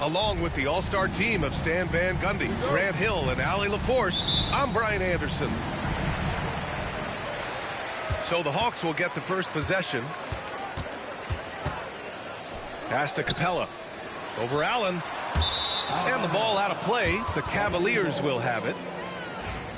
Along with the all-star team of Stan Van Gundy, Grant Hill, and Allie LaForce, I'm Brian Anderson. So the Hawks will get the first possession. Pass to Capella. Over Allen. And the ball out of play. The Cavaliers will have it.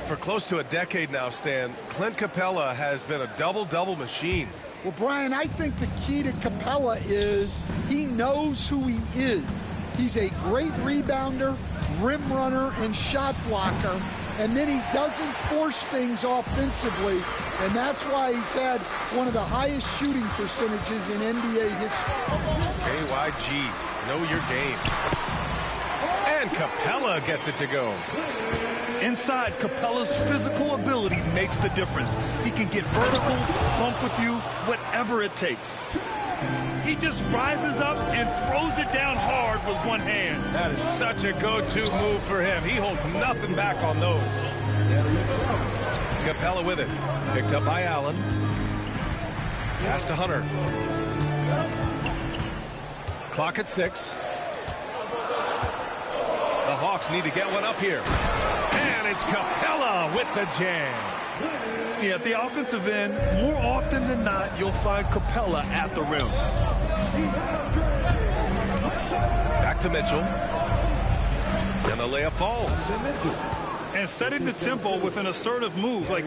For close to a decade now, Stan, Clint Capella has been a double-double machine. Well, Brian, I think the key to Capella is he knows who he is. He's a great rebounder, rim runner, and shot blocker. And then he doesn't force things offensively. And that's why he's had one of the highest shooting percentages in NBA history. KYG, know your game. And Capella gets it to go. Inside, Capella's physical ability makes the difference. He can get vertical, bump with you, whatever it takes. He just rises up and throws it down hard with one hand. That is such a go-to move for him. He holds nothing back on those. Capella with it. Picked up by Allen. Pass to Hunter. Clock at 6. The Hawks need to get one up here. And it's Capella with the jam. Yeah, at the offensive end, more often than not, you'll find Capella at the rim. Back to Mitchell. And the layup falls. And setting the tempo with an assertive move. Like,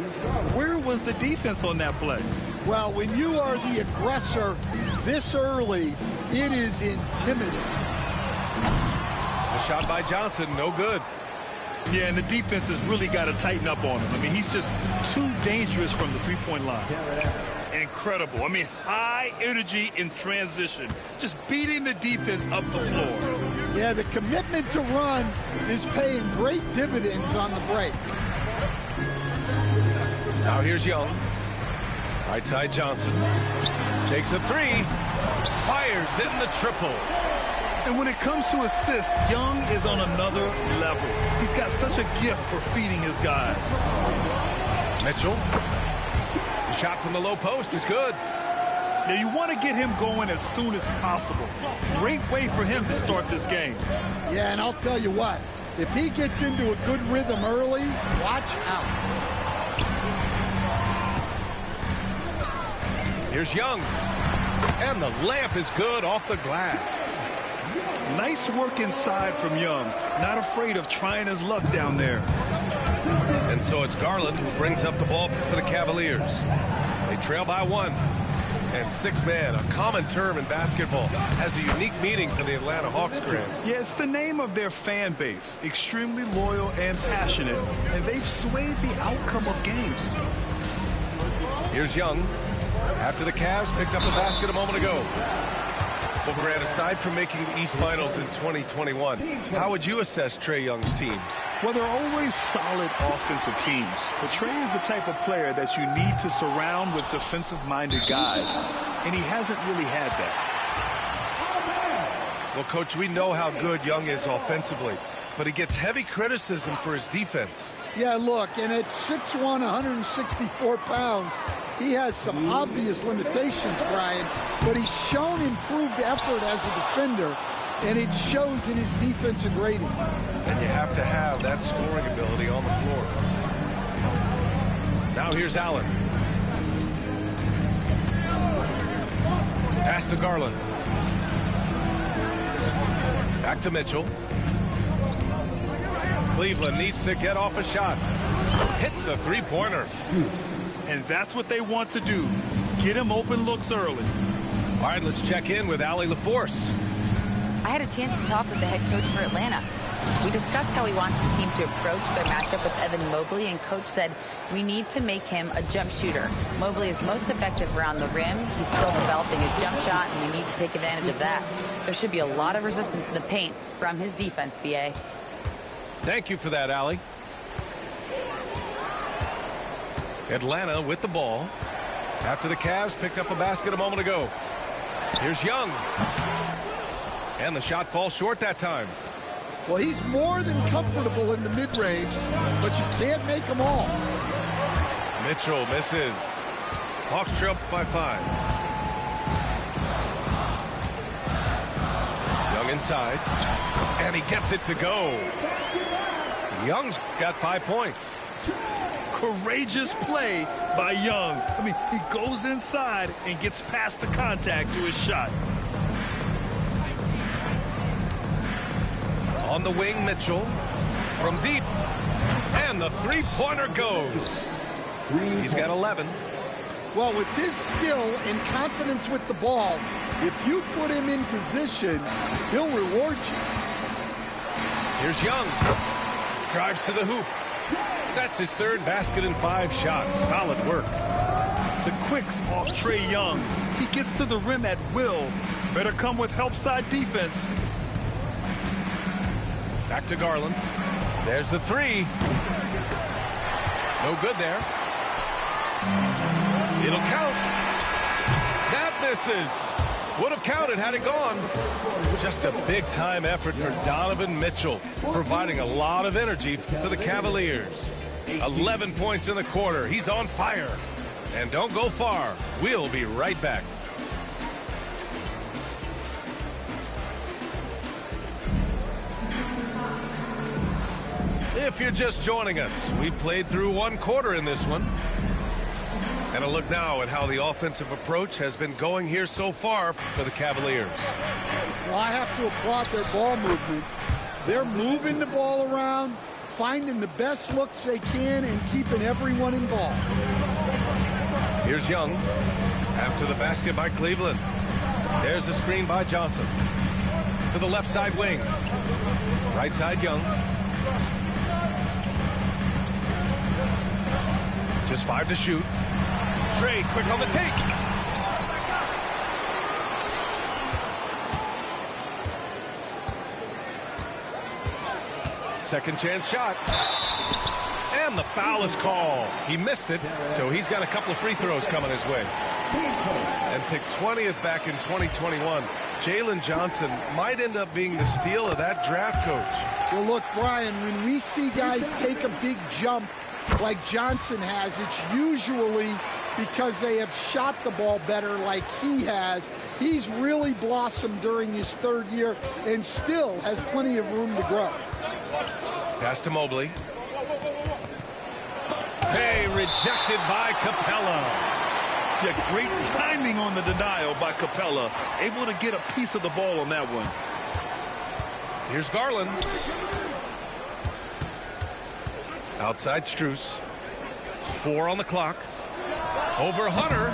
where was the defense on that play? Well, when you are the aggressor this early, it is intimidating. The shot by Johnson, no good. Yeah, and the defense has really got to tighten up on him. I mean, he's just too dangerous from the three-point line. Incredible. I mean, high energy in transition. Just beating the defense up the floor. Yeah, the commitment to run is paying great dividends on the break. Now here's Young. Right side Johnson. Takes a three. Fires in the triple. And when it comes to assists, Young is on another level. He's got such a gift for feeding his guys. Mitchell. The shot from the low post is good. Now, you want to get him going as soon as possible. Great way for him to start this game. Yeah, and I'll tell you what. If he gets into a good rhythm early, watch out. Here's Young. And the layup is good off the glass. Nice work inside from Young. Not afraid of trying his luck down there. And so it's Garland who brings up the ball for the Cavaliers. They trail by 1. And 6-man, a common term in basketball, has a unique meaning for the Atlanta Hawks, Grant. Yeah, it's the name of their fan base. Extremely loyal and passionate. And they've swayed the outcome of games. Here's Young. After the Cavs picked up the basket a moment ago. Well, Grant, aside from making the East Finals in 2021, how would you assess Trae Young's teams? Well, they're always solid offensive teams. But Trae is the type of player that you need to surround with defensive-minded guys, and he hasn't really had that. Well, Coach, we know how good Young is offensively, but he gets heavy criticism for his defense. Yeah, look, and at 6'1", 164 pounds, he has some obvious limitations, Brian, but he's shown improved effort as a defender, and it shows in his defensive rating. And you have to have that scoring ability on the floor. Now here's Allen. Pass to Garland. Back to Mitchell. Cleveland needs to get off a shot. Hits a three-pointer. And that's what they want to do. Get him open looks early. All right, let's check in with Allie LaForce. I had a chance to talk with the head coach for Atlanta. We discussed how he wants his team to approach their matchup with Evan Mobley, and coach said we need to make him a jump shooter. Mobley is most effective around the rim. He's still developing his jump shot, and we need to take advantage of that. There should be a lot of resistance in the paint from his defense, B.A. Thank you for that, Allie. Atlanta with the ball. After the Cavs picked up a basket a moment ago. Here's Young. And the shot falls short that time. Well, he's more than comfortable in the mid-range, but you can't make them all. Mitchell misses. Hawks trail by 5. Young inside, and he gets it to go. Young's got 5 points. Courageous play by Young. I mean, he goes inside and gets past the contact to his shot. On the wing, Mitchell from deep, and the three-pointer goes. He's got 11. Well, with his skill and confidence with the ball, if you put him in position, he'll reward you. Here's Young. Drives to the hoop. That's his third basket in 5 shots. Solid work. The quicks off Trae Young. He gets to the rim at will. Better come with help side defense. Back to Garland. There's the three. No good there. It'll count. That misses. Would have counted had it gone. Just a big-time effort for Donovan Mitchell, providing a lot of energy for the Cavaliers. 11 points in the quarter. He's on fire. And don't go far. We'll be right back. If you're just joining us, we played through 1 quarter in this one. And a look now at how the offensive approach has been going here so far for the Cavaliers. Well, I have to applaud their ball movement. They're moving the ball around, finding the best looks they can, and keeping everyone involved. Here's Young. After the basket by Cleveland. There's the screen by Johnson. To the left side wing. Right side Young. Just 5 to shoot. Trae quick on the take. Second chance shot. And the foul is called. He missed it, so he's got a couple of free throws coming his way. And picked 20th back in 2021. Jalen Johnson might end up being the steal of that draft, coach. Well, look, Brian, when we see guys take a big jump like Johnson has, it's usually because they have shot the ball better like he has. He's really blossomed during his 3rd year and still has plenty of room to grow. Pass to Mobley. Hey, rejected by Capella. Yeah, great timing on the denial by Capella. Able to get a piece of the ball on that one. Here's Garland. Outside Strus. 4 on the clock. Over Hunter.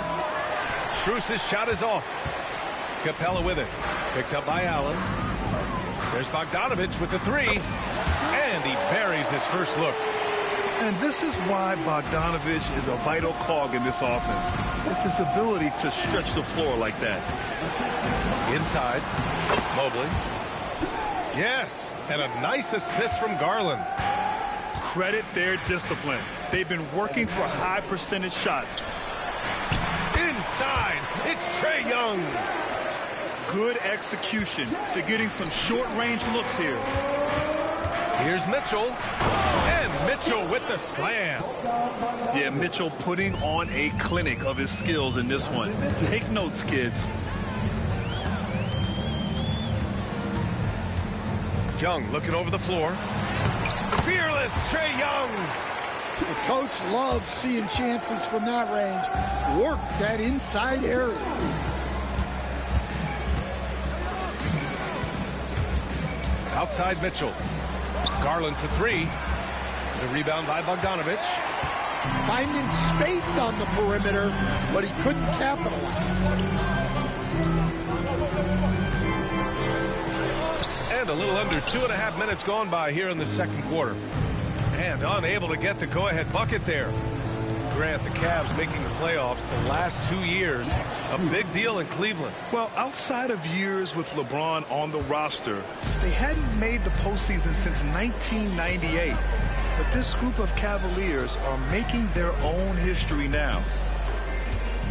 Strus's shot is off. Capella with it. Picked up by Allen. There's Bogdanovich with the 3. And he buries his first look. And this is why Bogdanovich is a vital cog in this offense. It's his ability to stretch the floor like that. Inside. Mobley. Yes. And a nice assist from Garland. Credit their discipline. They've been working for high percentage shots. Inside. It's Trae Young. Good execution. They're getting some short-range looks here. Here's Mitchell. And Mitchell with the slam. Yeah, Mitchell putting on a clinic of his skills in this one. Take notes, kids. Young looking over the floor. Fearless Trae Young. The coach loves seeing chances from that range. Work that inside area. Outside Mitchell. Garland for 3. The rebound by Bogdanovich. Finding space on the perimeter, but he couldn't capitalize. And a little under 2.5 minutes gone by here in the 2nd quarter. And unable to get the go-ahead bucket there. Grant, the Cavs making the playoffs the last 2 years. A big deal in Cleveland. Well, outside of years with LeBron on the roster, they hadn't made the postseason since 1998. But this group of Cavaliers are making their own history now.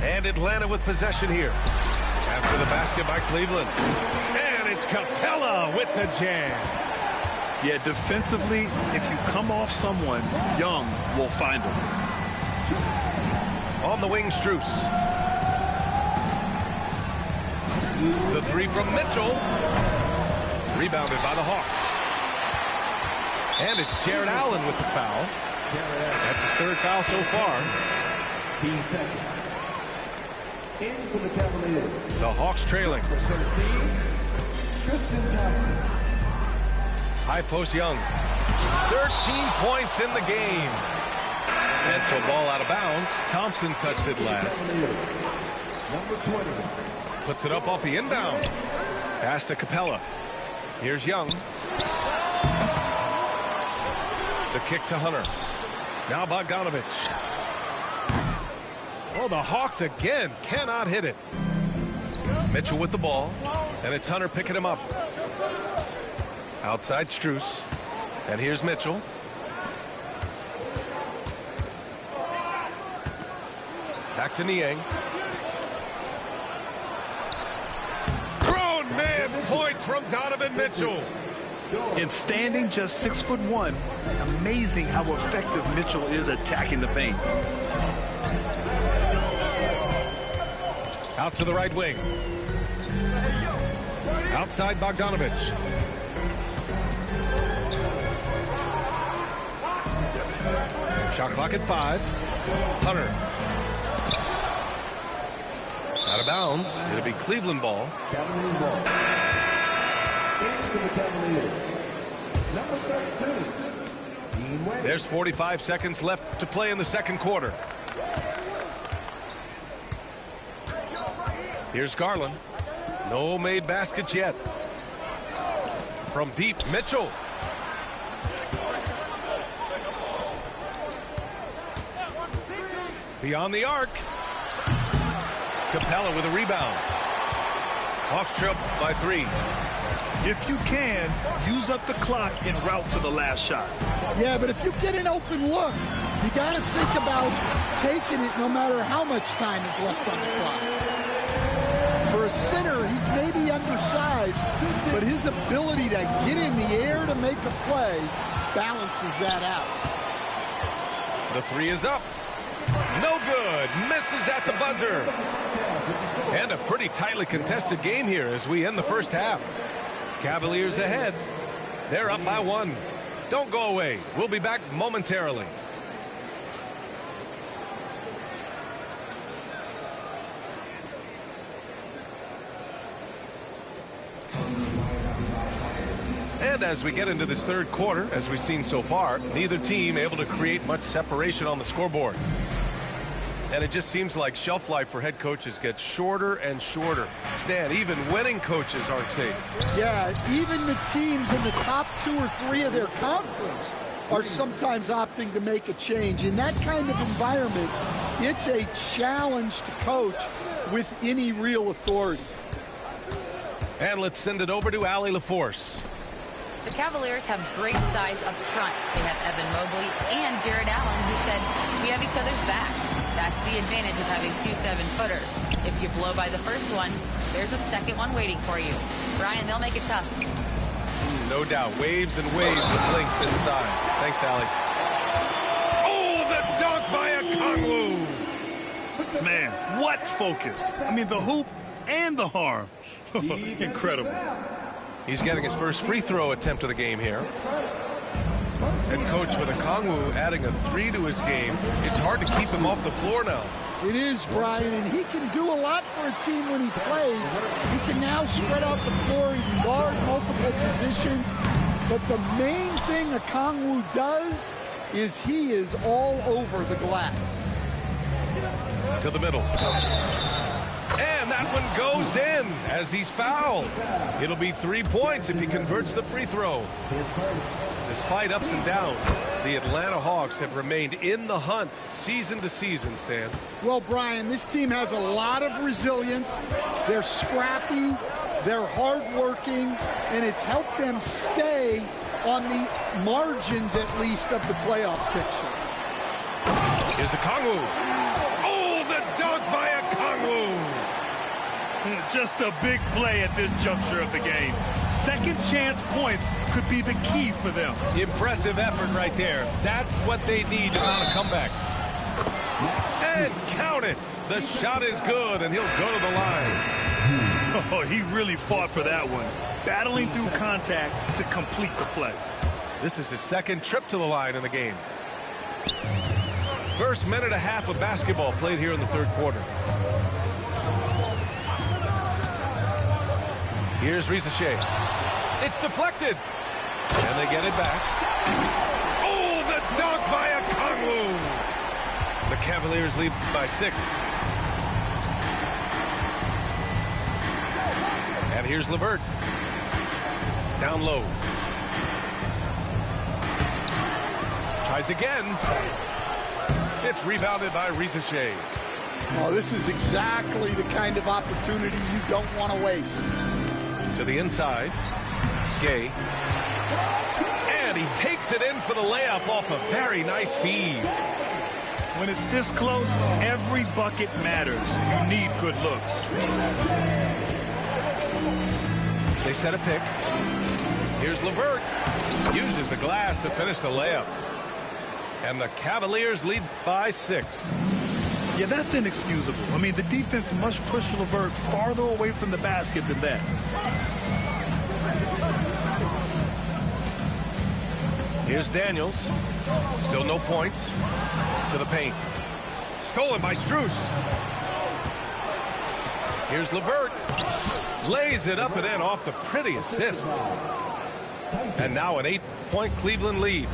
And Atlanta with possession here. After the basket by Cleveland. And it's Capella with the jam. Yeah, defensively, if you come off someone, Young will find him. On the wing, Strus. The 3 from Mitchell. Rebounded by the Hawks. And it's Jared Allen with the foul. That's his third foul so far. Team second. In for the Cavaliers. The Hawks trailing. High post Young. 13 points in the game. And so ball out of bounds. Thompson touched it last. Number 20. Puts it up off the inbound. Pass to Capella. Here's Young. The kick to Hunter. Now Bogdanovich. Oh, the Hawks again cannot hit it. Mitchell with the ball. And it's Hunter picking him up. Outside Strus. And here's Mitchell. Back to Niang. Grown man point from Donovan Mitchell. In standing, just 6'1". Amazing how effective Mitchell is attacking the paint. Out to the right wing. Outside Bogdanovich. Shot clock at 5. Hunter. Out of bounds. It'll be Cleveland ball. Cavaliers ball. In for the Cavaliers. Number 32. Dean Wade. There's 45 seconds left to play in the second quarter. Here's Garland. No made baskets yet. From deep, Mitchell. Beyond the arc. Capella with a rebound. Hawks trail by 3. If you can, use up the clock en route to the last shot. Yeah, but if you get an open look, you got to think about taking it no matter how much time is left on the clock. For a center, he's maybe undersized, but his ability to get in the air to make a play balances that out. The 3 is up. No good. Misses at the buzzer. And a pretty tightly contested game here as we end the first half. Cavaliers ahead. They're up by 1. Don't go away. We'll be back momentarily. And as we get into this third quarter, as we've seen so far, neither team able to create much separation on the scoreboard. And it just seems like shelf life for head coaches gets shorter and shorter. Stan, even winning coaches aren't safe. Yeah, even the teams in the top 2 or 3 of their conference are sometimes opting to make a change. In that kind of environment, it's a challenge to coach with any real authority. And let's send it over to Allie LaForce. The Cavaliers have great size up front. They have Evan Mobley and Jared Allen, who said, we have each other's backs. That's the advantage of having 2 7-footers. If you blow by the first one, there's a second one waiting for you. Brian, they'll make it tough. No doubt. Waves and waves of length inside. Thanks, Allie. Oh, the dunk by Okongwu. Man, what focus. I mean, the hoop and the harm. Incredible. He's getting his first free throw attempt of the game here. Head coach with Okongwu adding a 3 to his game. It's hard to keep him off the floor now. It is, Brian, and he can do a lot for a team when he plays. He can now spread out the floor. He can guard multiple positions. But the main thing Okongwu does is he is all over the glass. To the middle. And that one goes in as he's fouled. It'll be 3 points if he converts the free throw. Despite ups and downs, the Atlanta Hawks have remained in the hunt season to season, Stan. Well, Brian, this team has a lot of resilience. They're scrappy, they're hardworking, and it's helped them stay on the margins, at least, of the playoff picture. Here's Okongwu. Oh, the dunk by Okongwu. Just a big play at this juncture of the game. Second chance points could be the key for them. Impressive effort right there. That's what they need to mount a comeback. And count it. The shot is good, and he'll go to the line. Oh, he really fought for that one. battling through contact to complete the play. This is his second trip to the line in the game. First minute and a half of basketball played here in the third quarter. Here's Rizachet. It's deflected. And they get it back. Oh, the dunk by Okongwu. The Cavaliers lead by 6. And here's LeVert. Down low. Tries again. It's rebounded by Rizachet. Oh, this is exactly the kind of opportunity you don't want to waste. To the inside. Gay. And he takes it in for the layup off a very nice feed. When it's this close, every bucket matters. You need good looks. They set a pick. Here's LeVert. Uses the glass to finish the layup. And the Cavaliers lead by 6. Yeah, that's inexcusable. I mean, the defense must push LeVert farther away from the basket than that. Here's Daniels. Still no points. To the paint. Stolen by Strus. Here's LeVert. Lays it up and in off the pretty assist. And now an 8-point Cleveland lead.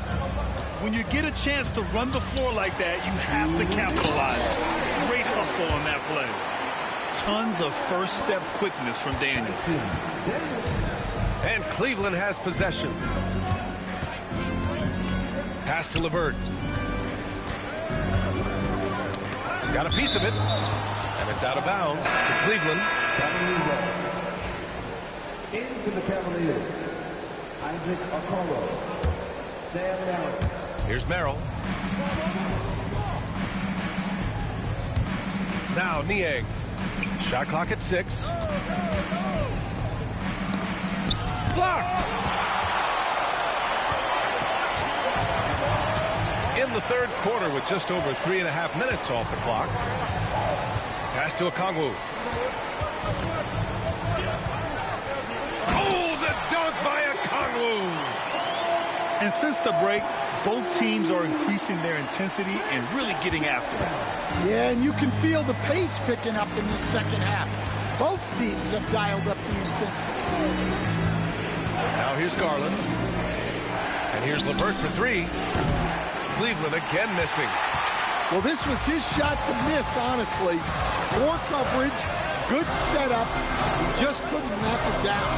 When you get a chance to run the floor like that, you have to capitalize. Great hustle on that play. Tons of first step quickness from Daniels. And Cleveland has possession. Pass to LeVert. Got a piece of it. And it's out of bounds to Cleveland. In for the Cavaliers, Isaac Okoro. Sam Merrill. Here's Merrill. Now Niang. Shot clock at 6. Blocked. In the third quarter with just over 3.5 minutes off the clock. Pass to Okongwu. Oh, the dunk by Okongwu. And since the break, both teams are increasing their intensity and really getting after it. Yeah, and you can feel the pace picking up in this second half. Both teams have dialed up the intensity. Now here's Garland. And here's LeVert for 3. Cleveland again missing. Well, this was his shot to miss, honestly. Poor coverage, good setup. He just couldn't knock it down.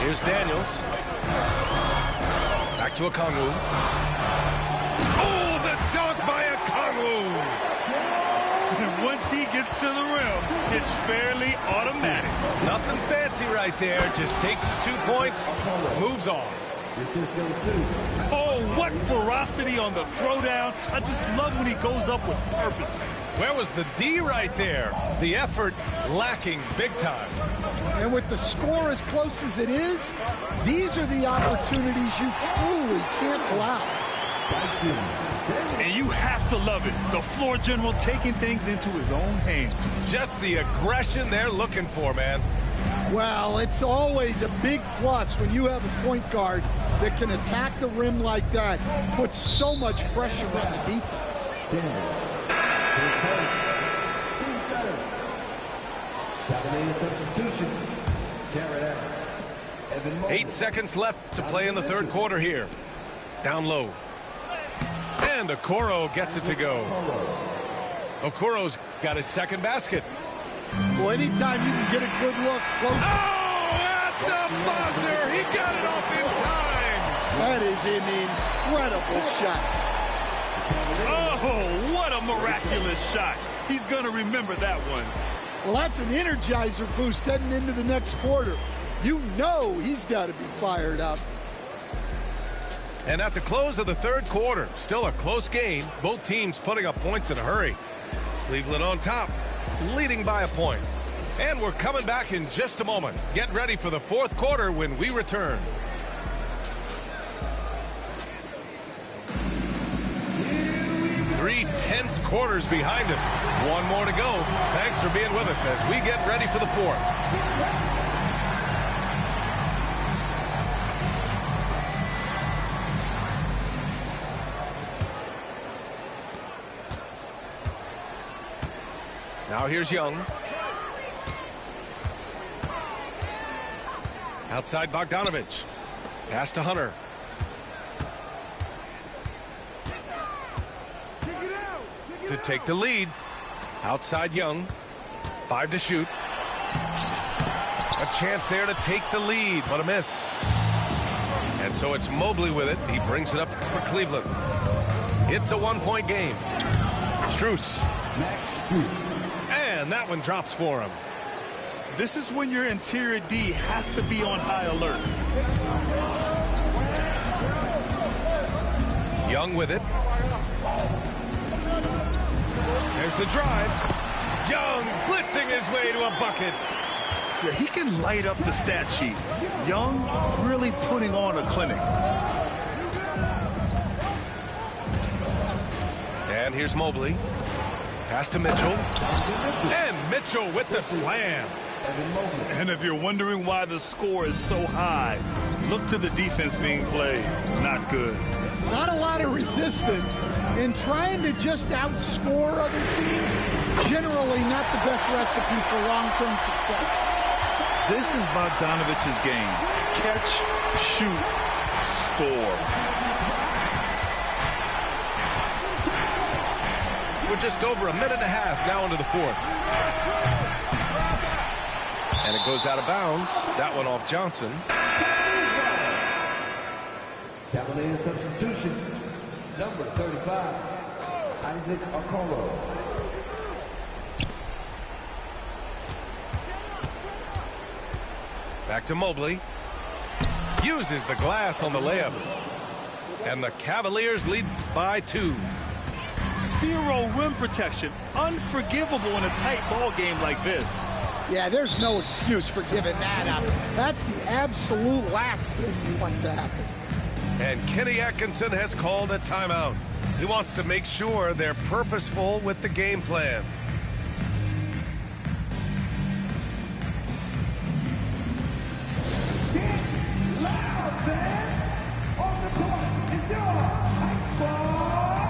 Here's Daniels. Back to Okongwu. Oh, the dunk by Okongwu. And once he gets to the rim, it's fairly automatic. Nothing fancy right there. Just takes his 2 points, moves on. This is number 2. Oh, what ferocity on the throwdown. I just love when he goes up with purpose. Where was the D right there? The effort lacking big time. And with the score as close as it is, these are the opportunities you truly can't allow. And you have to love it. The floor general taking things into his own hands. Just the aggression they're looking for, man. Well, it's always a big plus when you have a point guard that can attack the rim like that, puts so much pressure on the defense. Cavalier substitution. Carried out. 8 seconds left to play in the third quarter here. Down low. And Okoro gets it to go. Okoro's got his second basket. Well, anytime you can get a good look close. Oh, at the buzzer! He got it off in time! That is an incredible shot. Oh, what a miraculous shot. He's going to remember that one. Well, that's an energizer boost heading into the next quarter. You know he's got to be fired up. And at the close of the third quarter, still a close game. Both teams putting up points in a hurry. Cleveland on top, leading by a point. And we're coming back in just a moment. Get ready for the fourth quarter when we return. Three tense quarters behind us. One more to go. Thanks for being with us as we get ready for the fourth. Now here's Young. Outside Bogdanovich. Pass to Hunter. To take the lead. Outside Young. 5 to shoot. A chance there to take the lead, but a miss. And so it's Mobley with it. He brings it up for Cleveland. It's a 1-point game. Strus. Max Strus. And that one drops for him. This is when your interior D has to be on high alert. Young with it. There's the drive. Young blitzing his way to a bucket. Yeah, he can light up the stat sheet. Young really putting on a clinic. And here's Mobley. Pass to Mitchell. And Mitchell with the slam. And if you're wondering why the score is so high, look to the defense being played. Not good. Not a lot of resistance. And trying to just outscore other teams, generally not the best recipe for long-term success. This is Bogdanovich's game. Catch, shoot, score. We're just over a minute and a half now into the fourth. And it goes out of bounds. That one off Johnson. Cavaliers substitution. Number 35, Isaac Okoro. Back to Mobley. Uses the glass on the layup. And the Cavaliers lead by 2. Zero rim protection. Unforgivable in a tight ball game like this. Yeah, there's no excuse for giving that up. That's the absolute last thing you want to happen. And Kenny Atkinson has called a timeout. He wants to make sure they're purposeful with the game plan. Loud fans on the court is your Ice Ball.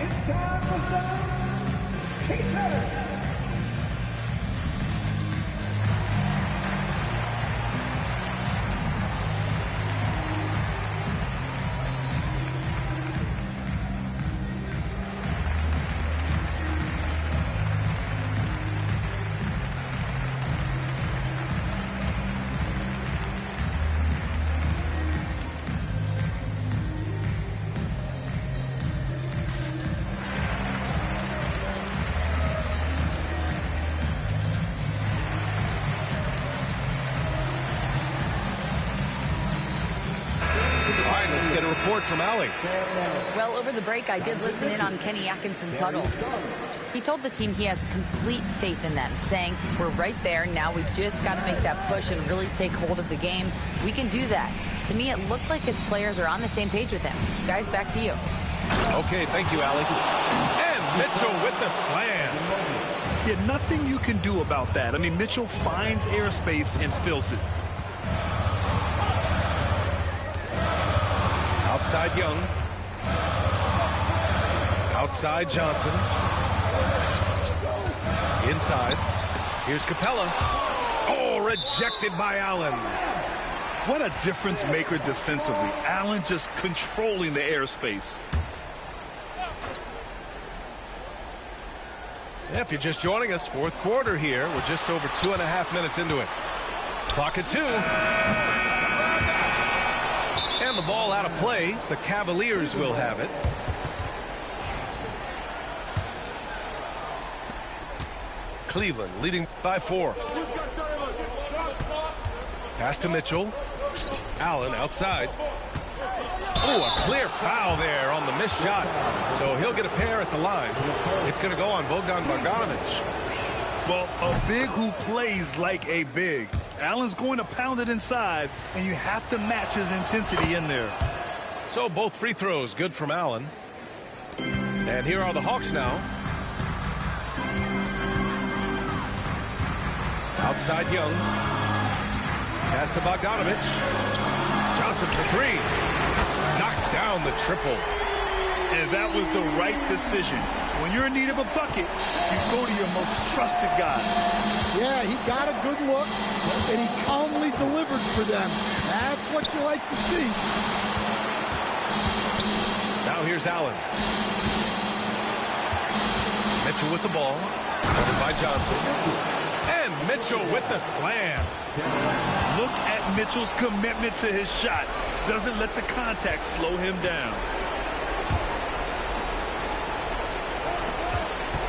It's time for some t-shirts. From Allie. Well, over the break, I did listen in on Kenny Atkinson's huddle. He told the team he has complete faith in them, saying, we're right there. Now we just got to make that push and really take hold of the game. We can do that. To me, it looked like his players are on the same page with him. Guys, back to you. Okay, thank you, Allie. And Mitchell with the slam. Yeah, nothing you can do about that. I mean, Mitchell finds airspace and fills it. Outside Young. Outside Johnson. Inside. Here's Capella. Oh, rejected by Allen. What a difference maker defensively. Allen just controlling the airspace. Yeah, if you're just joining us, fourth quarter here. We're just over 2.5 minutes into it. Clock at 2. And the ball out of play. The Cavaliers will have it. Cleveland leading by 4. Pass to Mitchell. Allen outside. Oh, a clear foul there on the missed shot. So he'll get a pair at the line. It's going to go on Bogdanovich. Well, a big who plays like a big. Allen's going to pound it inside, and you have to match his intensity in there. So both free throws good from Allen. And here are the Hawks now. Outside Young. Pass to Bogdanovich. Johnson for 3. Knocks down the triple. And that was the right decision. When you're in need of a bucket, you go to your most trusted guys. Yeah, he got a good look, and he calmly delivered for them. That's what you like to see. Now here's Allen. Mitchell with the ball. Covered by Johnson. And Mitchell with the slam. Look at Mitchell's commitment to his shot. Doesn't let the contact slow him down.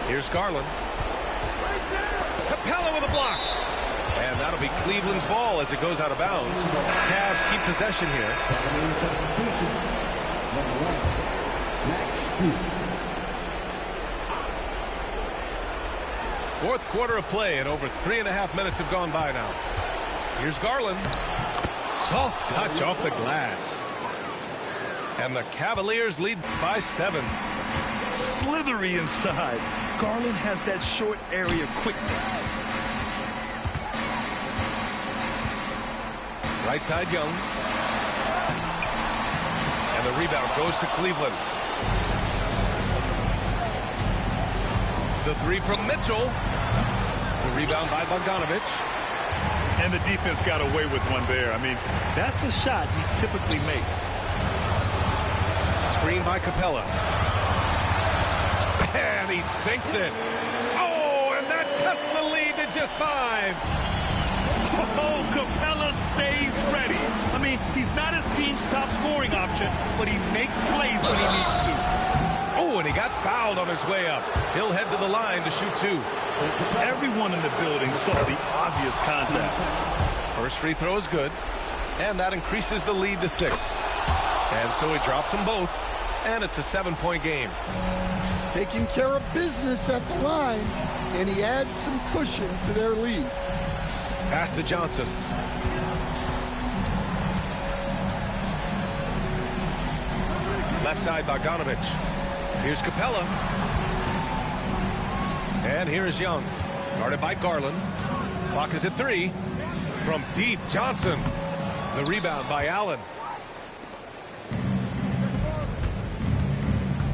Here's Garland. Capella with a block. And that'll be Cleveland's ball as it goes out of bounds. Cavs keep possession here. Fourth quarter of play, and over 3.5 minutes have gone by now. Here's Garland. Soft touch off the glass. And the Cavaliers lead by 7. Slithery inside. Garland has that short area quickness. Right side Young. And the rebound goes to Cleveland. The three from Mitchell. The rebound by Bogdanovich. And the defense got away with one there. I mean, that's the shot he typically makes. Screen by Capella. And he sinks it. Oh, and that cuts the lead to just 5. Oh, Capella stays ready. I mean, he's not his team's top scoring option, but he makes plays when he needs to. Oh, and he got fouled on his way up. He'll head to the line to shoot 2. Everyone in the building saw the obvious contact. First free throw is good, and that increases the lead to 6. And so he drops them both, and it's a 7-point game. Taking care of business at the line, and he adds some cushion to their lead. Pass to Johnson. Left side Bogdanovich. Here's Capella. And here is Young. Guarded by Garland. Clock is at 3. From deep, Johnson. The rebound by Allen.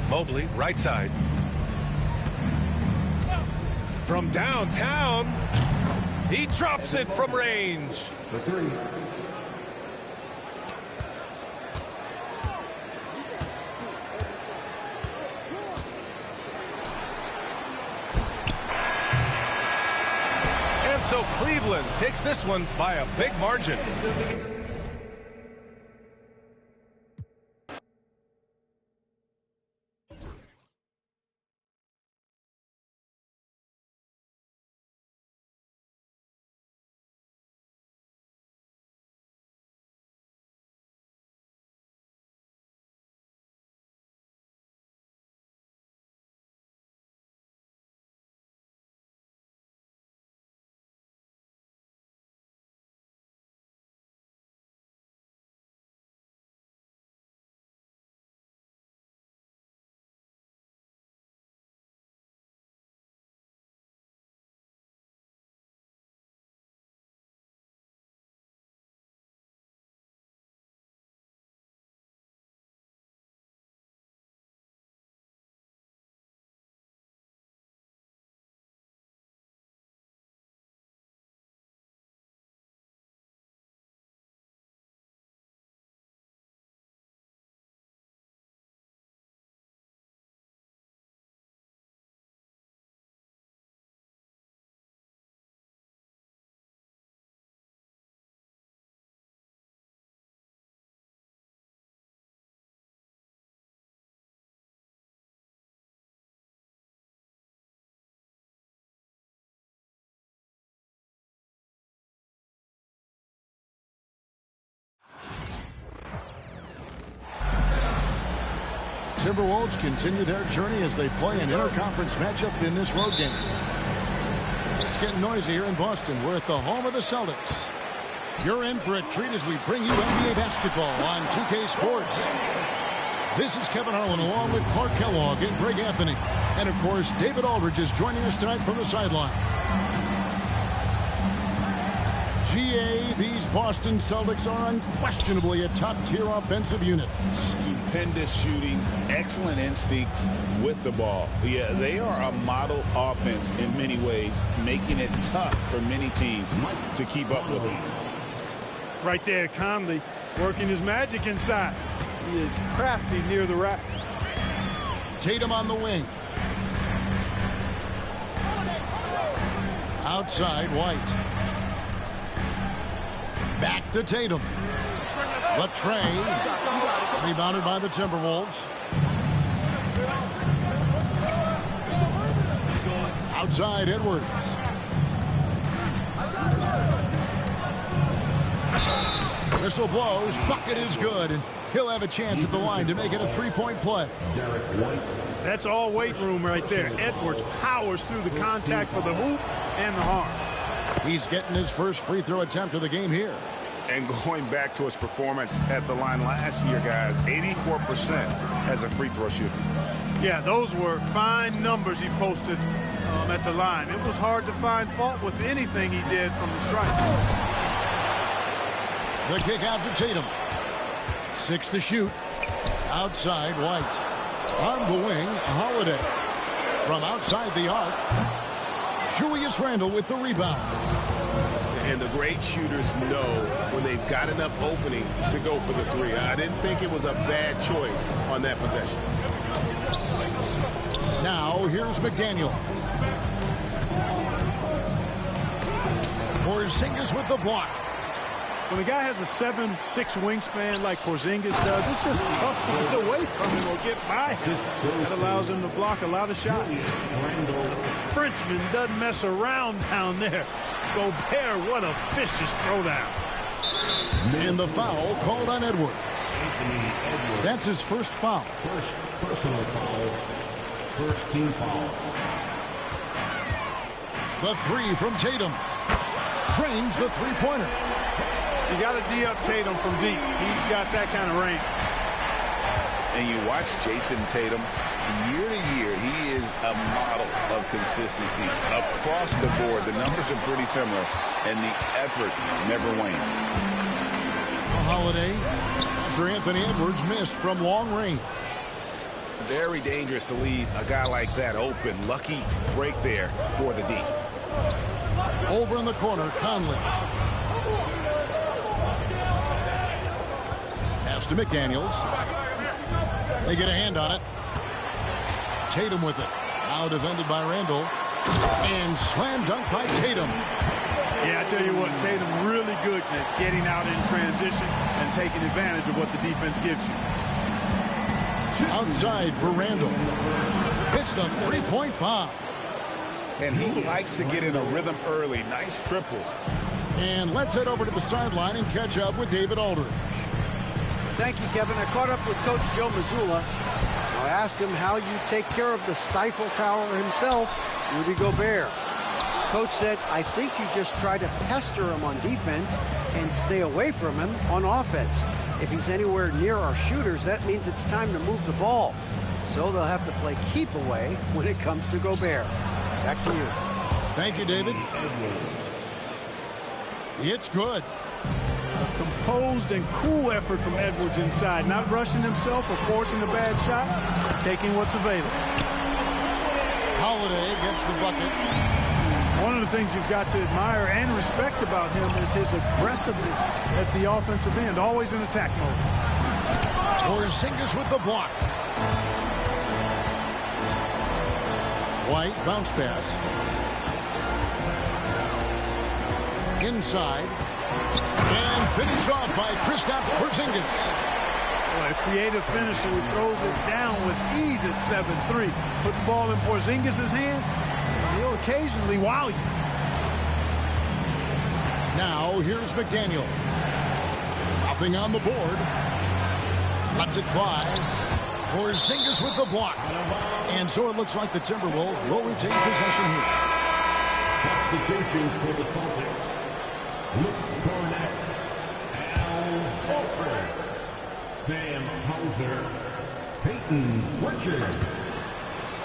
Mobley, right side. From downtown, he drops it from range. For 3. And so Cleveland takes this one by a big margin. Timberwolves continue their journey as they play an interconference matchup in this road game. It's getting noisy here in Boston. We're at the home of the Celtics. You're in for a treat as we bring you NBA basketball on 2K Sports. This is Kevin Harlan along with Clark Kellogg and Greg Anthony. And, of course, David Aldridge is joining us tonight from the sideline. GA, these Boston Celtics are unquestionably a top-tier offensive unit. Stupendous shooting, excellent instincts with the ball. Yeah, they are a model offense in many ways, making it tough for many teams to keep up with them. Right there, Conley working his magic inside. He is crafty near the rack. Tatum on the wing. Outside, White. Back to Tatum. Latrey. Rebounded by the Timberwolves. Outside, Edwards. Whistle blows. Bucket is good. He'll have a chance at the line to make it a three-point play. That's all weight room right there. Edwards powers through the contact for the hoop and the harm. He's getting his first free throw attempt of the game here. And going back to his performance at the line last year, guys, 84% as a free throw shooter. Yeah, those were fine numbers he posted at the line. It was hard to find fault with anything he did from the stripe. The kick out to Tatum. 6 to shoot. Outside, White. On the wing, Holiday. From outside the arc, Julius Randle with the rebound. And the great shooters know when they've got enough opening to go for the three. I didn't think it was a bad choice on that possession. Now, here's McDaniel. Porzingis with the block. When a guy has a 7'6" wingspan like Porzingis does, it's just tough to get away from him or get by him. That allows him to block a lot of shots. Frenchman doesn't mess around down there. Gobert, what a vicious throwdown. And the foul called on Edwards. That's his first foul. First personal foul. First team foul. The three from Tatum. Drains the three-pointer. You got to D up Tatum from deep. He's got that kind of range. And you watch Jason Tatum, year to year, he is a model of consistency. Across the board, the numbers are pretty similar, and the effort never wanes. Holiday, after Anthony Edwards missed from long range. Very dangerous to leave a guy like that open. Lucky break there for the D. Over in the corner, Conley. Pass to McDaniels. They get a hand on it. Tatum with it. Now defended by Randle. And slam dunk by Tatum. Yeah, I tell you what, Tatum really good at getting out in transition and taking advantage of what the defense gives you. Outside for Randle. Hits the three-point bomb. And he likes to get in a rhythm early. Nice triple. And let's head over to the sideline and catch up with David Aldridge. Thank you, Kevin. I caught up with Coach Joe Mazzulla. I asked him how you take care of the Stifle Tower himself, Rudy Gobert. Coach said, I think you just try to pester him on defense and stay away from him on offense. If he's anywhere near our shooters, that means it's time to move the ball. So they'll have to play keep away when it comes to Gobert. Back to you. Thank you, David. It's good. A composed and cool effort from Edwards inside. Not rushing himself or forcing a bad shot. Taking what's available. Holiday gets the bucket. One of the things you've got to admire and respect about him is his aggressiveness at the offensive end. Always in attack mode. Porzingis with the block. White bounce pass. Inside. And finished off by Kristaps Porzingis. Boy, a creative finisher who throws it down with ease at 7-3. Put the ball in Porzingis' hands, and he'll occasionally wow you. Now here's McDaniels. Nothing on the board. Lets it fly. Porzingis with the block. And so it looks like the Timberwolves will retain possession here. Substitutions for the Celtics. Luke Cornett, Al Horford, Sam Hauser, Peyton Pritchard.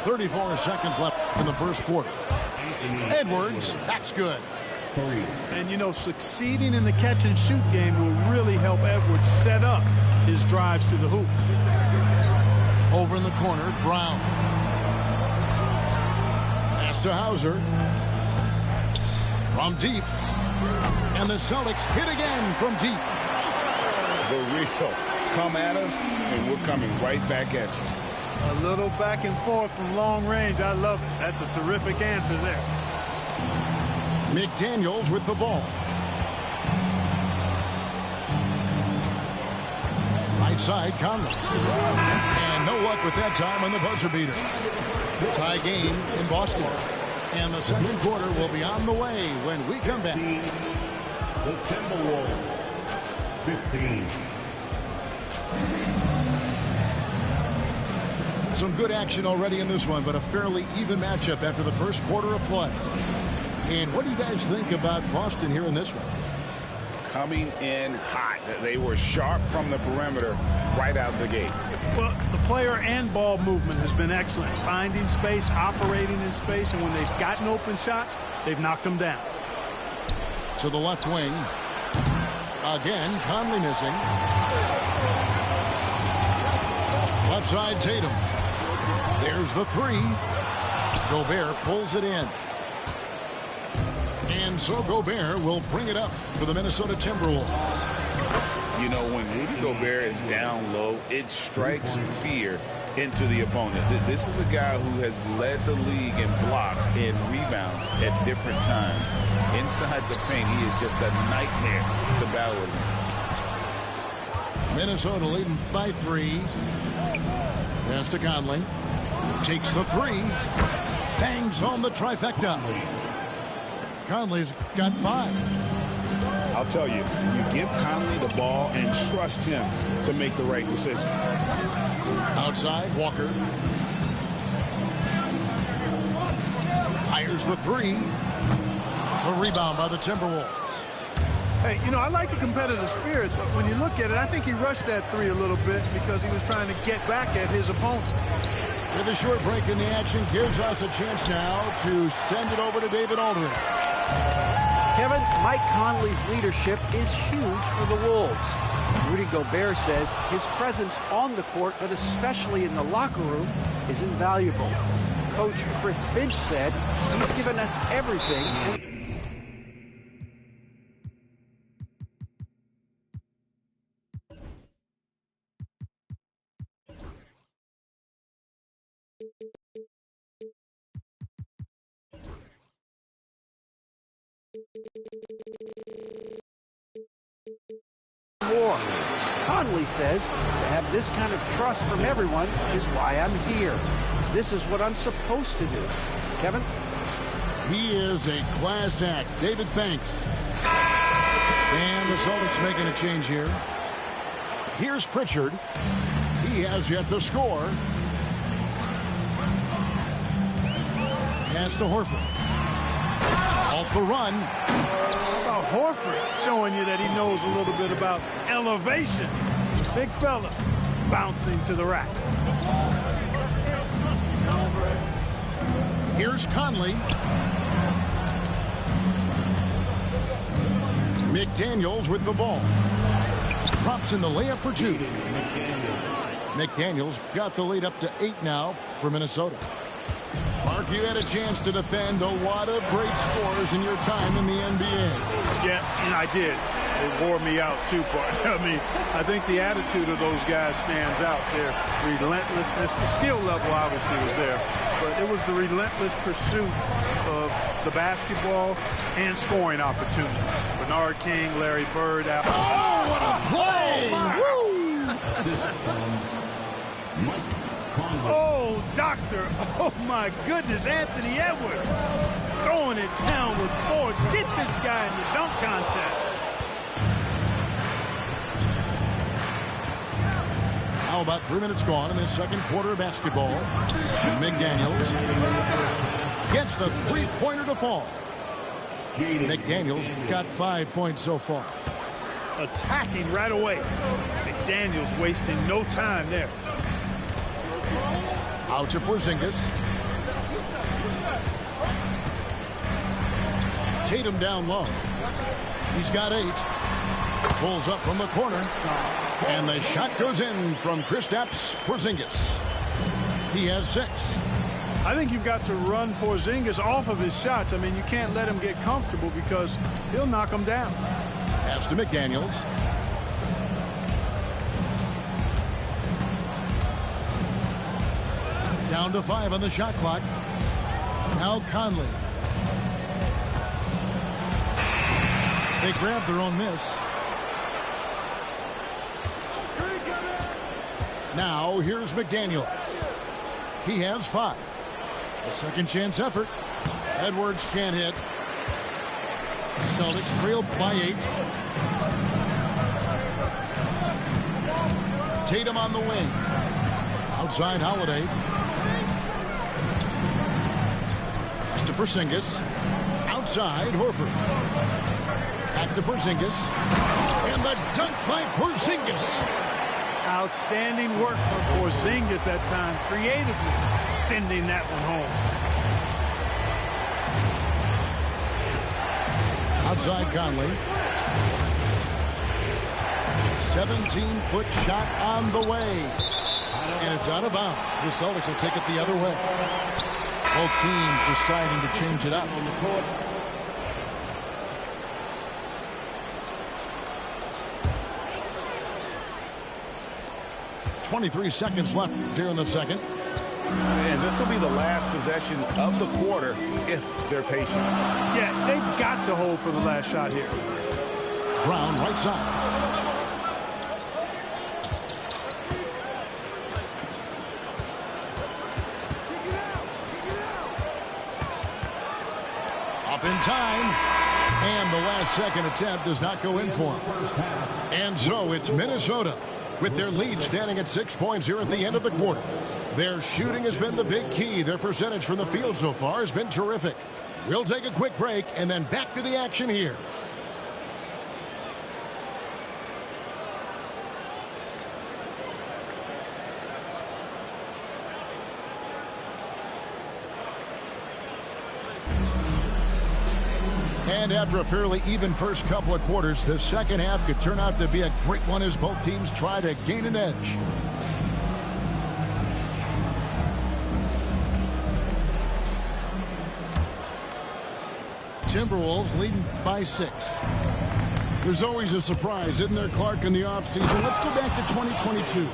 34 seconds left in the first quarter. Edwards, that's good. 3. And, you know, succeeding in the catch-and-shoot game will really help Edwards set up his drives to the hoop. Over in the corner, Brown. Pass to Hauser. From deep. And the Celtics hit again from deep. The real. Come at us, and we're coming right back at you. A little back and forth from long range. I love it. That's a terrific answer there. McDaniels with the ball. Right side, Conley. And no luck with that time on the buzzer beater. Tie game in Boston. And the second quarter will be on the way when we come back. The Timberwolves, 15. Some good action already in this one, but a fairly even matchup after the first quarter of play. And what do you guys think about Boston here in this one? Coming in hot. They were sharp from the perimeter right out the gate. Well, the player and ball movement has been excellent. Finding space, operating in space, and when they've gotten open shots, they've knocked them down. To the left wing. Again, Conley missing. Left side, Tatum. There's the three. Gobert pulls it in. And so Gobert will bring it up for the Minnesota Timberwolves. You know, when Rudy Gobert is down low, it strikes fear into the opponent. This is a guy who has led the league in blocks and rebounds at different times. Inside the paint, he is just a nightmare to battle against. Minnesota leading by 3. Pass to Conley. Takes the 3. Bangs home the trifecta. Conley's got 5. I'll tell you, you give Conley the ball and trust him to make the right decision. Outside, Walker. Fires the 3. A rebound by the Timberwolves. Hey, you know, I like the competitive spirit, but when you look at it, I think he rushed that 3 a little bit because he was trying to get back at his opponent. With a short break in the action, gives us a chance now to send it over to David Aldridge. Kevin, Mike Conley's leadership is huge for the Wolves. Rudy Gobert says his presence on the court, but especially in the locker room, is invaluable. Coach Chris Finch said he's given us everything. More. Conley says to have this kind of trust from everyone is why I'm here. This is what I'm supposed to do. Kevin? He is a class act. David, thanks. And the Celtics making a change here. Here's Pritchard. He has yet to score. Pass to Horford. Off the run. How about Horford showing you that he knows a little bit about elevation? Big fella bouncing to the rack. Here's Conley. McDaniels with the ball. Drops in the layup for 2. McDaniels got the lead up to 8 now for Minnesota. Mark, you had a chance to defend a lot of great scores in your time in the NBA. Yeah, and I did. It wore me out too, but I mean, I think the attitude of those guys stands out. Their relentlessness, the skill level obviously was there, but it was the relentless pursuit of the basketball and scoring opportunities. Bernard King, Larry Bird. Oh, what a play! Woo! Assist from Mike Conley. Oh, doctor. Oh, my goodness. Anthony Edwards throwing it down with force. Get this guy in the dunk contest. Now about 3 minutes gone in the second quarter of basketball. McDaniels gets the three-pointer to fall. McDaniels got 5 points so far. Attacking right away. McDaniels wasting no time there. Out to Porzingis. Tatum down low. He's got 8. Pulls up from the corner. And the shot goes in from Kristaps Porzingis. He has 6. I think you've got to run Porzingis off of his shots. I mean, you can't let him get comfortable because he'll knock him down. Pass to McDaniels. Down to 5 on the shot clock. Now Conley. They grab their own miss. Now here's McDaniels. He has 5. A second chance effort. Edwards can't hit. Celtics trail by 8. Tatum on the wing. Outside Holiday. Pass to Porzingis. Outside Horford. Back to Porzingis. And the dunk by Porzingis. Outstanding work from Porzingis that time, creatively sending that one home. Outside Conley. 17-foot shot on the way. And it's out of bounds. The Celtics will take it the other way. Both teams deciding to change it up. 23 seconds left here in the second. And this will be the last possession of the quarter if they're patient. Yeah, they've got to hold for the last shot here. Brown right side. Up in time. And the last second attempt does not go in for him. And so it's Minnesota with their lead standing at 6 points here at the end of the quarter. Their shooting has been the big key. Their percentage from the field so far has been terrific. We'll take a quick break and then back to the action here. And after a fairly even first couple of quarters, the second half could turn out to be a great one as both teams try to gain an edge. Timberwolves leading by 6. There's always a surprise, isn't there, Clark, in the offseason? Let's go back to 2022.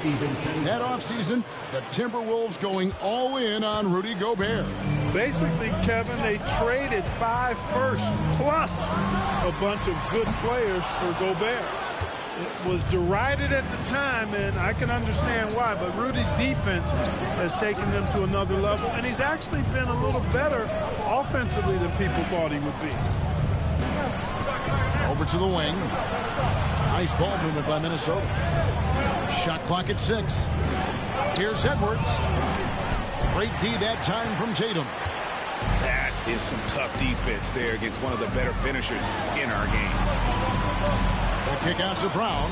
That offseason, the Timberwolves going all in on Rudy Gobert. Basically, Kevin, they traded 5 firsts plus a bunch of good players for Gobert. It was derided at the time, and I can understand why, but Rudy's defense has taken them to another level, and he's actually been a little better offensively than people thought he would be. Over to the wing. Nice ball movement by Minnesota. Shot clock at 6. Here's Edwards. Great D that time from Tatum. That is some tough defense there against one of the better finishers in our game. The kick out to Brown.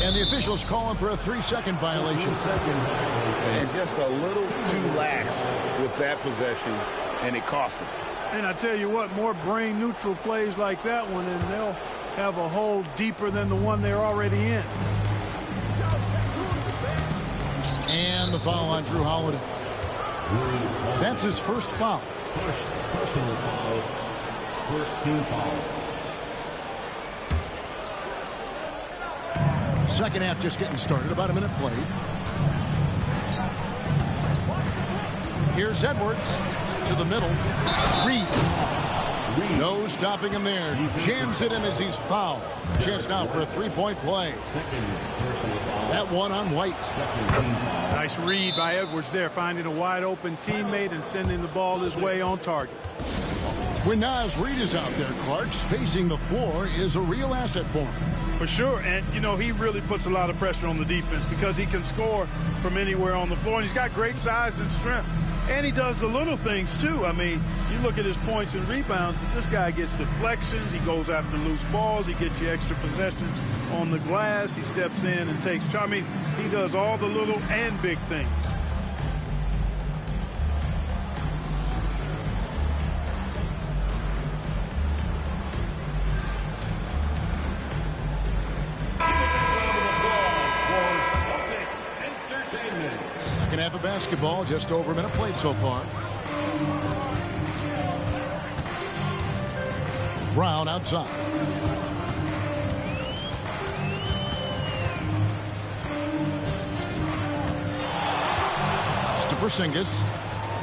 And the officials calling for a 3-second violation. And just a little too lax with that possession, and it cost them. And I tell you what, more brain-neutral plays like that one, and they'll have a hole deeper than the one they're already in. And the foul on Drew Holiday. That's his first foul. First personal foul. First team foul. Second half just getting started. About a minute played. Here's Edwards to the middle. Reed. No stopping him there. Jams it in as he's fouled. Chance now for a 3-point play. That one on White. Nice read by Edwards there, finding a wide open teammate and sending the ball his way on target. When Naz Reid is out there, Clark, spacing the floor is a real asset for him. For sure, and you know, he really puts a lot of pressure on the defense because he can score from anywhere on the floor, and he's got great size and strength. And he does the little things, too. I mean, you look at his points and rebounds, this guy gets deflections, he goes after loose balls, he gets you extra possessions on the glass, he steps in and takes charge. I mean, he does all the little and big things. basketball. Just over a minute played so far. Brown outside. To Porzingis.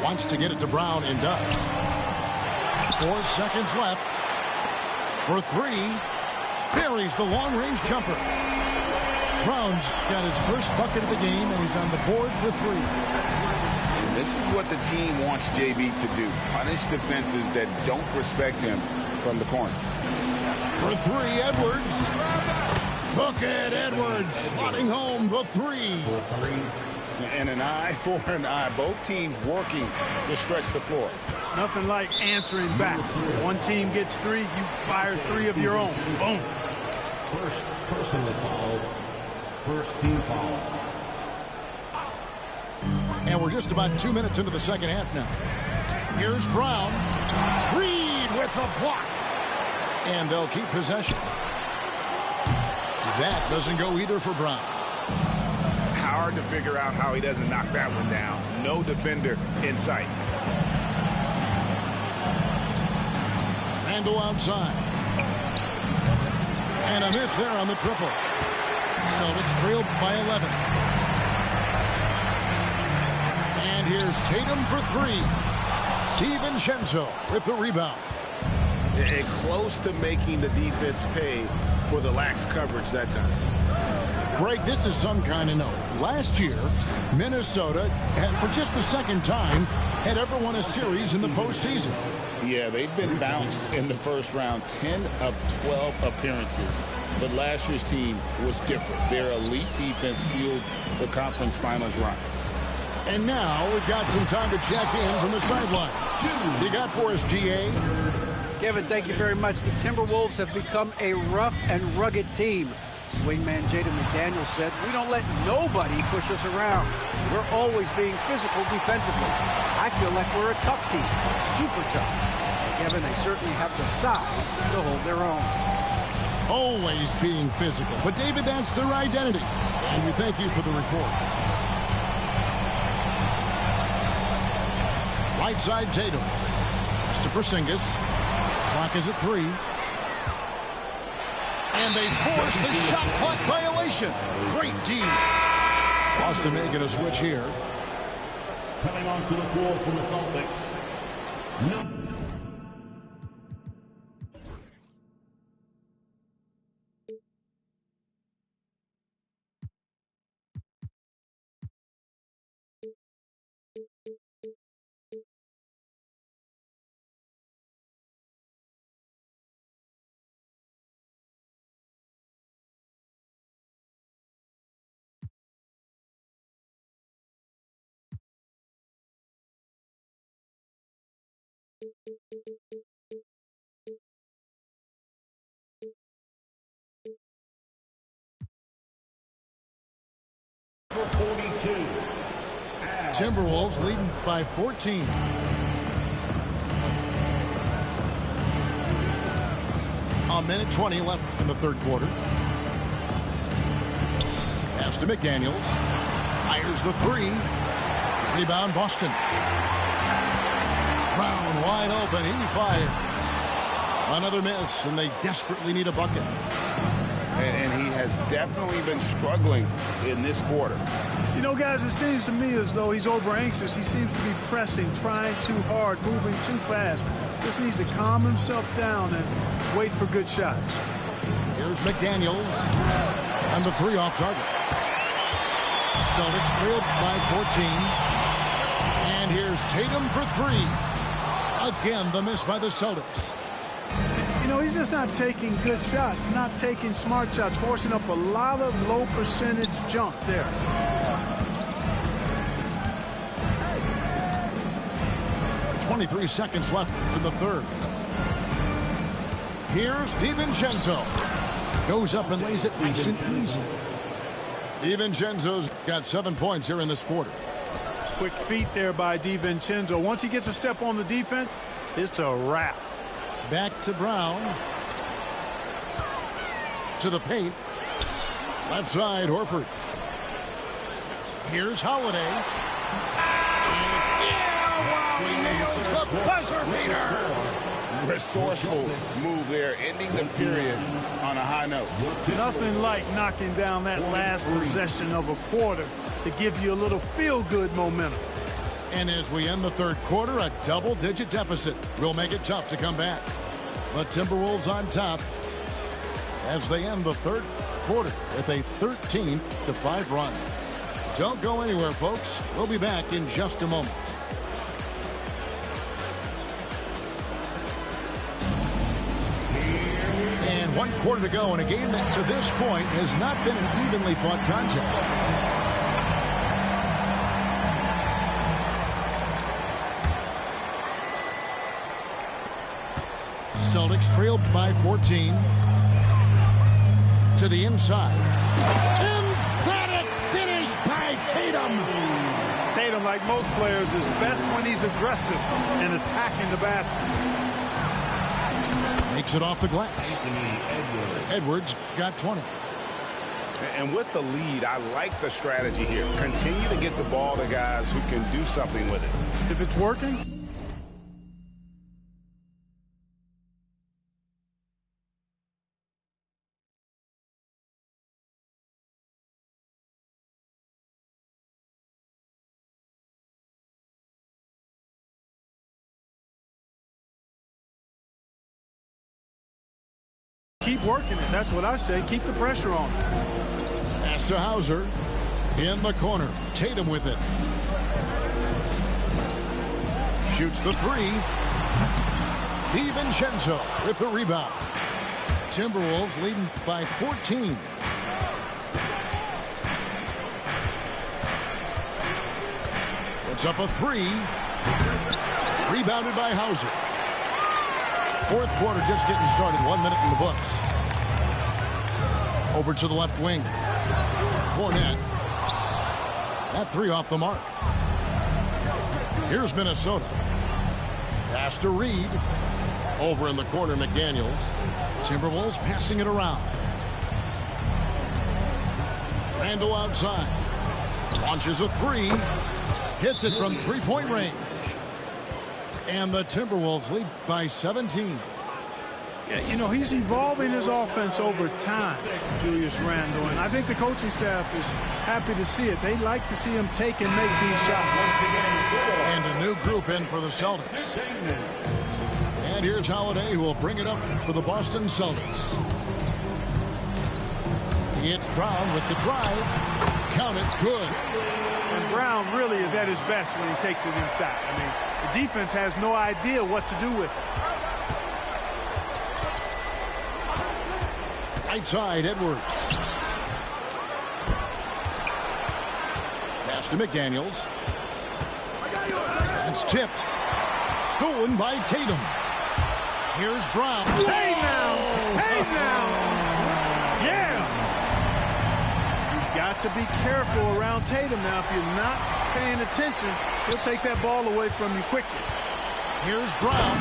Wants to get it to Brown and does. 4 seconds left. For three. Buries the long-range jumper. Brown's got his first bucket of the game, and he's on the board for three. And this is what the team wants JB to do. Punish defenses that don't respect him from the corner. For three, Edwards. Bucket, Edwards. Slotting home the three. And an eye for an eye. Both teams working to stretch the floor. Nothing like answering back. One team gets three, you fire three of your own. Boom. First personal foul. First team foul. And we're just about 2 minutes into the second half now. Here's Brown. Reed with the block. And they'll keep possession. That doesn't go either for Brown. Hard to figure out how he doesn't knock that one down. No defender in sight. Randall outside. And a miss there on the triple. Celtics trailed by 11. And here's Tatum for three. DiVincenzo with the rebound. And close to making the defense pay for the lax coverage that time. Greg, this is some kind of note. Last year, Minnesota, for just the second time, had ever won a series in the postseason. Yeah, they've been bounced in the first round, 10 of 12 appearances. But last year's team was different. Their elite defense fueled the conference finals run. And now we've got some time to check in from the sideline. You got for us, GA? Kevin, thank you very much. The Timberwolves have become a rough and rugged team. Swingman Jaden McDaniels said, "We don't let nobody push us around. We're always being physical defensively. I feel like we're a tough team, super tough." Kevin, they certainly have the size to hold their own. Always being physical. But, David, that's their identity. And we thank you for the report. Right side, Tatum. Pass to Porzingis. Clock is at 3. And they force the shot clock violation. Great team. Boston making a switch here. Coming onto the floor from the Celtics. No. Timberwolves leading by 14. A minute 20 left in the third quarter. Pass to McDaniels. Fires the three. Rebound Boston. Brown wide open. He fires. Another miss, and they desperately need a bucket. And he has definitely been struggling in this quarter. You know, guys, it seems to me as though he's over anxious. He seems to be pressing, trying too hard, moving too fast. Just needs to calm himself down and wait for good shots. Here's McDaniels. And the three off target. Celtics trailed by 14. And here's Tatum for three. Again, the miss by the Celtics. You know, he's just not taking good shots, not taking smart shots, forcing up a lot of low percentage jump there. .23 seconds left for the third. Here's DiVincenzo. Goes up and lays it nice and easy. DiVincenzo's got 7 points here in this quarter. Quick feet there by DiVincenzo. Once he gets a step on the defense, it's a wrap. Back to Brown. To the paint. Left side, Horford. Here's Holiday. Yeah, wow, he nails the buzzer beater. Resourceful move there, ending the period on a high note. Nothing like knocking down that last possession of a quarter to give you a little feel-good momentum. And as we end the third quarter, a double-digit deficit will make it tough to come back. The Timberwolves on top as they end the third quarter with a 13-5 run. Don't go anywhere, folks. We'll be back in just a moment. And 1 quarter to go in a game that to this point has not been an evenly fought contest. Celtics trailed by 14. To the inside. Emphatic finish by Tatum. Tatum, like most players, is best when he's aggressive and attacking the basket. Makes it off the glass. Edwards got 20. And with the lead, I like the strategy here. Continue to get the ball to guys who can do something with it. If it's working, keep working it. That's what I say. Keep the pressure on. Pass to Hauser. In the corner. Tatum with it. Shoots the three. DiVincenzo with the rebound. Timberwolves leading by 14. Puts up a three. Rebounded by Hauser. Fourth quarter just getting started. 1 minute in the books. Over to the left wing. Cornette. That three off the mark. Here's Minnesota. Pass to Reed. Over in the corner, McDaniels. Timberwolves passing it around. Randall outside. Launches a three. Hits it from three-point range. And the Timberwolves lead by 17. Yeah, you know, he's evolving his offense over time, Julius Randle. And I think the coaching staff is happy to see it. They like to see him take and make these shots. And a new group in for the Celtics. And here's Holiday, who will bring it up for the Boston Celtics. It's Brown with the drive. Count it, good. And Brown really is at his best when he takes it inside. I mean, the defense has no idea what to do with it. Right side, Edwards. Pass to McDaniels. It's tipped. Stolen by Tatum. Here's Brown. Hey now! Hey now! Yeah! You've got to be careful around Tatum now. If you're not paying attention, he'll take that ball away from you quickly. Here's Brown.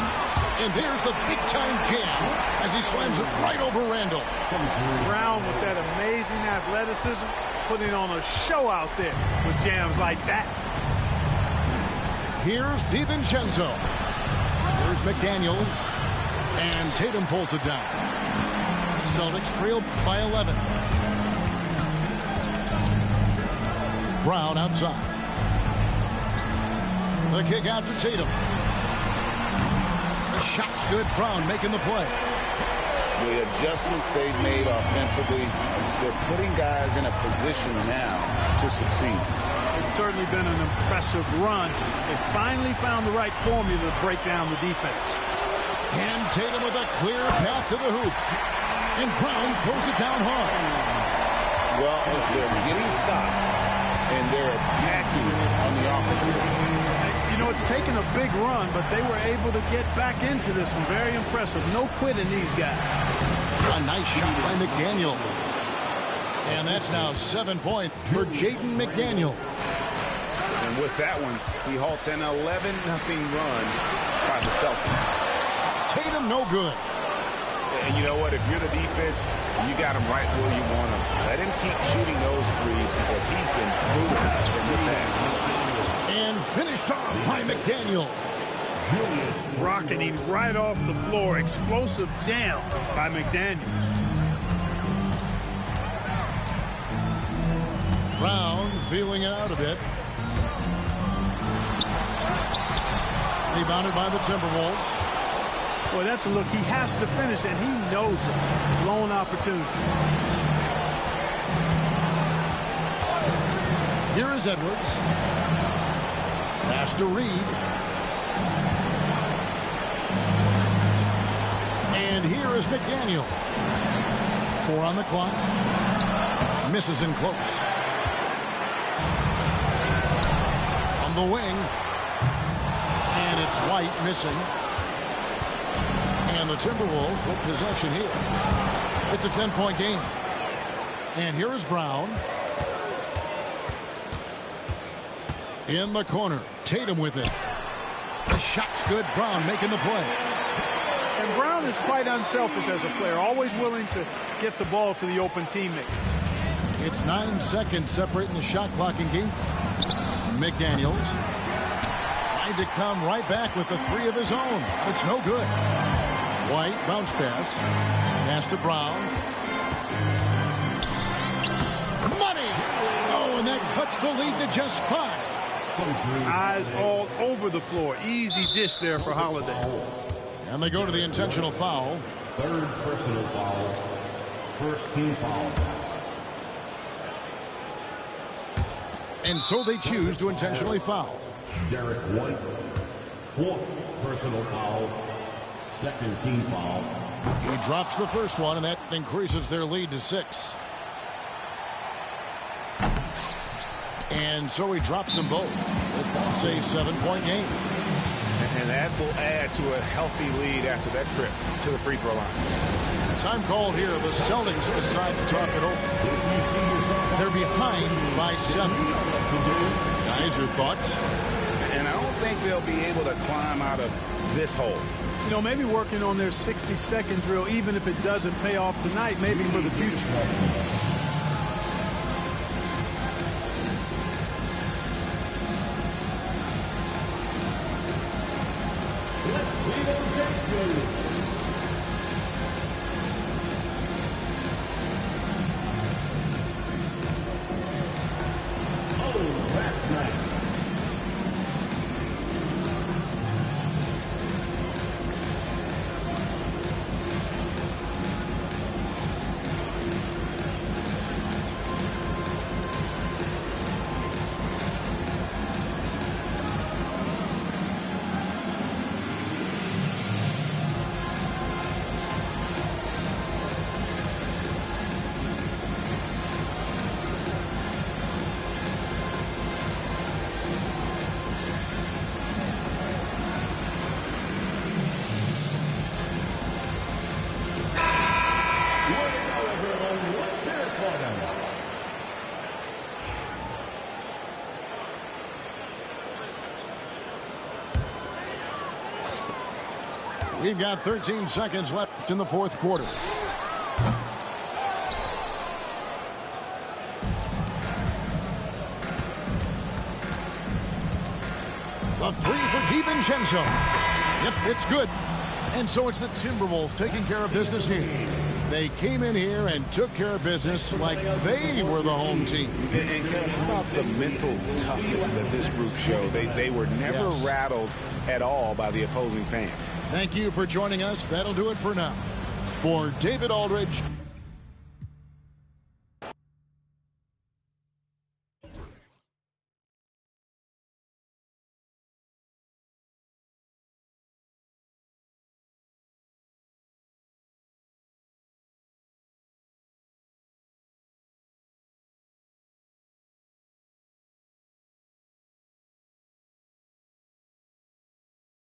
And there's the big-time jam as he slams it right over Randall. Brown with that amazing athleticism, putting on a show out there with jams like that. Here's DiVincenzo. Here's McDaniels. And Tatum pulls it down. Celtics trail by 11. Brown outside. The kick out to Tatum. The shot's good. Brown making the play. The adjustments they've made offensively, they're putting guys in a position now to succeed. It's certainly been an impressive run. They finally found the right formula to break down the defense. And Tatum with a clear path to the hoop. And Brown throws it down hard. Well, they're getting stops, and they're attacking on the offensive end. You know, it's taken a big run, but they were able to get back into this one. Very impressive. No quitting these guys. A nice shot by McDaniel. And that's now 7 points for Jaden McDaniel. And with that one, he halts an 11-0 run by the Celtics. Tatum no good. And you know what? If you're the defense, you got him right where you want him. Let him keep shooting those threes because he's been brutal in this half. And Finished off by McDaniel. Rocking him right off the floor. Explosive jam by McDaniel. Brown feeling it out a bit. Rebounded by the Timberwolves. Boy, that's a look he has to finish, and he knows it. Lone opportunity. Here is Edwards. Pass to Reed. And here is McDaniel. 4 on the clock. Misses in close. From the wing. And it's White missing. And the Timberwolves with possession here. It's a 10-point game. And here is Brown. In the corner. Tatum with it. The shot's good. Brown making the play. And Brown is quite unselfish as a player. Always willing to get the ball to the open teammate. It's 9 seconds separating the shot clock and game. McDaniels tried to come right back with the 3 of his own. It's no good. White bounce pass. Pass to Brown. Money! Oh, and that cuts the lead to just 5. Eyes all over the floor. Easy dish there for Holiday. And they go to the intentional foul. 3rd personal foul. 1st team foul. And so they choose to intentionally foul. Derek White. 4th personal foul. 2nd team foul. He drops the first one, and that increases their lead to 6. And so he drops them both. It's a 7-point game. And that will add to a healthy lead after that trip to the free throw line. Time called here. The Celtics decide to talk it over. They're behind by 7. Guys, your thoughts? And I don't think they'll be able to climb out of this hole. You know, maybe working on their 60-second drill, even if it doesn't pay off tonight, maybe for the future. We've got 13 seconds left in the 4th quarter. The 3 for DiVincenzo. Yep, it's good. And so it's the Timberwolves taking care of business here. They came in here and took care of business like they were the home team. And how about the mental toughness that this group showed? They were never rattled at all by the opposing fans. Thank you for joining us. That'll do it for now. For David Aldridge.